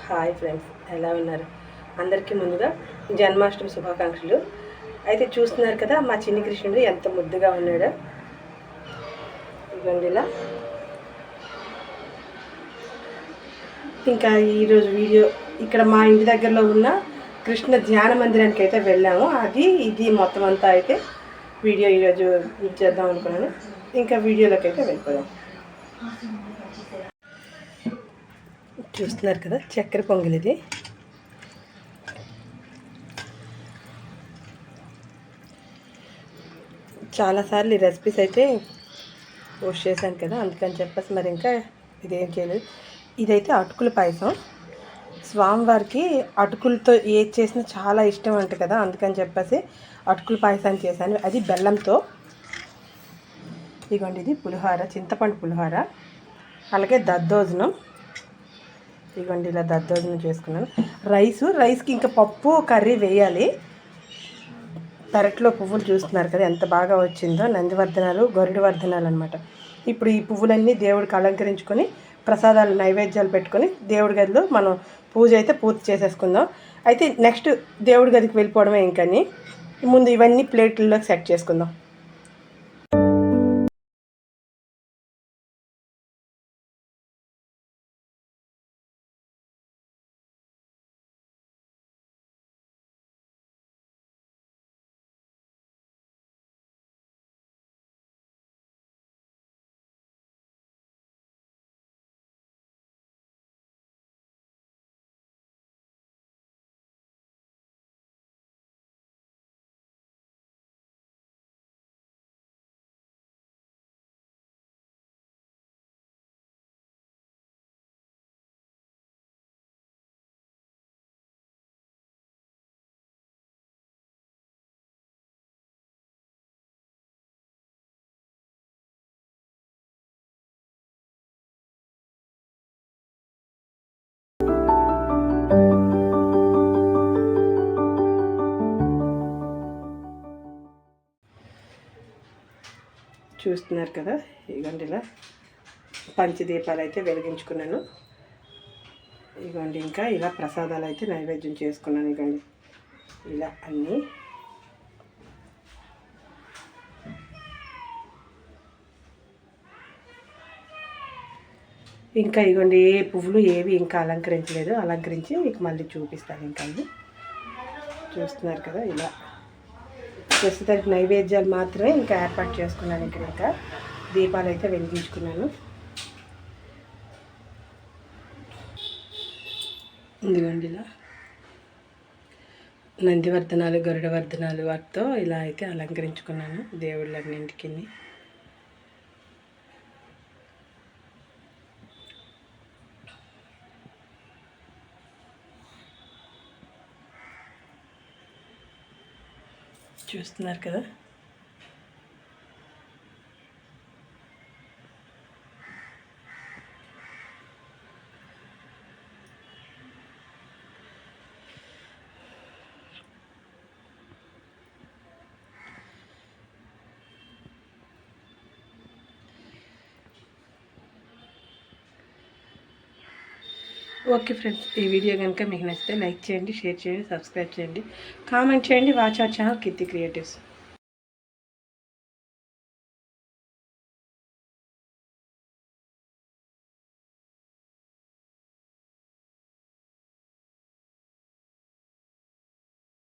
Hi friends, ఎలా ఉన్నారు? అందరికీ ముందుగా జన్మాష్టమి శుభాకాంక్షలు. అయితే చూస్తున్నారు కదా, మా చిన్ని కృష్ణుడు ఎంత ముద్దుగా ఉన్నాడో. ఇదిగోండి ఇలా. ఇంకా ఈరోజు వీడియో ఇక్కడ మా ఇంటి దగ్గరలో ఉన్న కృష్ణ ధ్యాన మందిరానికి అయితే వెళ్ళాము. ఇది మొత్తం అంతా అయితే వీడియో ఈరోజు చేద్దాం అనుకున్నాను. ఇంకా వీడియోలోకి అయితే వెళ్ళిపోదాం. చూస్తున్నారు కదా, చక్కెర పొంగల్ ఇది. చాలాసార్లు ఈ రెసిపీస్ అయితే పోస్ట్ చేశాను కదా, అందుకని చెప్పేసి మరి ఇంకా ఇదేం చేయలేదు. ఇదైతే అటుకుల పాయసం. స్వామివారికి అటుకులతో ఏది చేసినా చాలా ఇష్టం అంట కదా, అందుకని చెప్పేసి అటుకుల పాయసాన్ని చేశాను. అది బెల్లంతో. ఇదిగోండి, ఇది పులిహోర, చింతపండు పులిహోర, అలాగే దద్దోజనం. ఇదిగోండి ఇలా దద్దోజనం చేసుకున్నాను. రైస్కి ఇంకా పప్పు కర్రీ వేయాలి. పెరట్లో పువ్వులు చూస్తున్నారు కదా ఎంత బాగా వచ్చిందో, నందివర్ధనాలు, గరుడ వర్ధనాలు అనమాట. ఇప్పుడు ఈ పువ్వులన్నీ దేవుడికి అలంకరించుకొని ప్రసాదాలు నైవేద్యాలు పెట్టుకొని దేవుడి గదిలో మనం పూజ అయితే పూర్తి చేసేసుకుందాం. అయితే నెక్స్ట్ దేవుడి గదికి వెళ్ళిపోవడమే. ఇంకని ముందు ఇవన్నీ ప్లేట్లలోకి సెట్ చేసుకుందాం. చూస్తున్నారు కదా, ఇదిగోండి ఇలా పంచదీపాలు అయితే వెలిగించుకున్నాను. ఇదిగోండి ఇంకా ఇలా ప్రసాదాలు అయితే నైవేద్యం చేసుకున్నాను. ఇదిగోండి ఇలా అన్నీ. ఇంకా ఇదిగోండి ఏ పువ్వులు ఏవి ఇంకా అలంకరించలేదు, అలంకరించి మీకు మళ్ళీ చూపిస్తాను. ఇంకా చూస్తున్నారు కదా, ఇలా ప్రస్తుతానికి నైవేద్యాలు మాత్రమే ఇంకా ఏర్పాటు చేసుకున్నాను. ఇక్కడ ఇంకా దీపాలు అయితే వెలిగించుకున్నాను. ఇదిగోండి ఇలా నందివర్ధనాలు, గరుడ వర్ధనాలు వాటితో ఇలా అయితే అలంకరించుకున్నాను దేవుళ్ళన్నింటికి. చూస్తున్నారు కదా, ఓకే ఫ్రెండ్స్, ఈ వీడియో కనుక మీకు నచ్చితే లైక్ చేయండి, షేర్ చేయండి, సబ్స్క్రైబ్ చేయండి, కామెంట్ చేయండి. Watch our channel Keerthi creatives.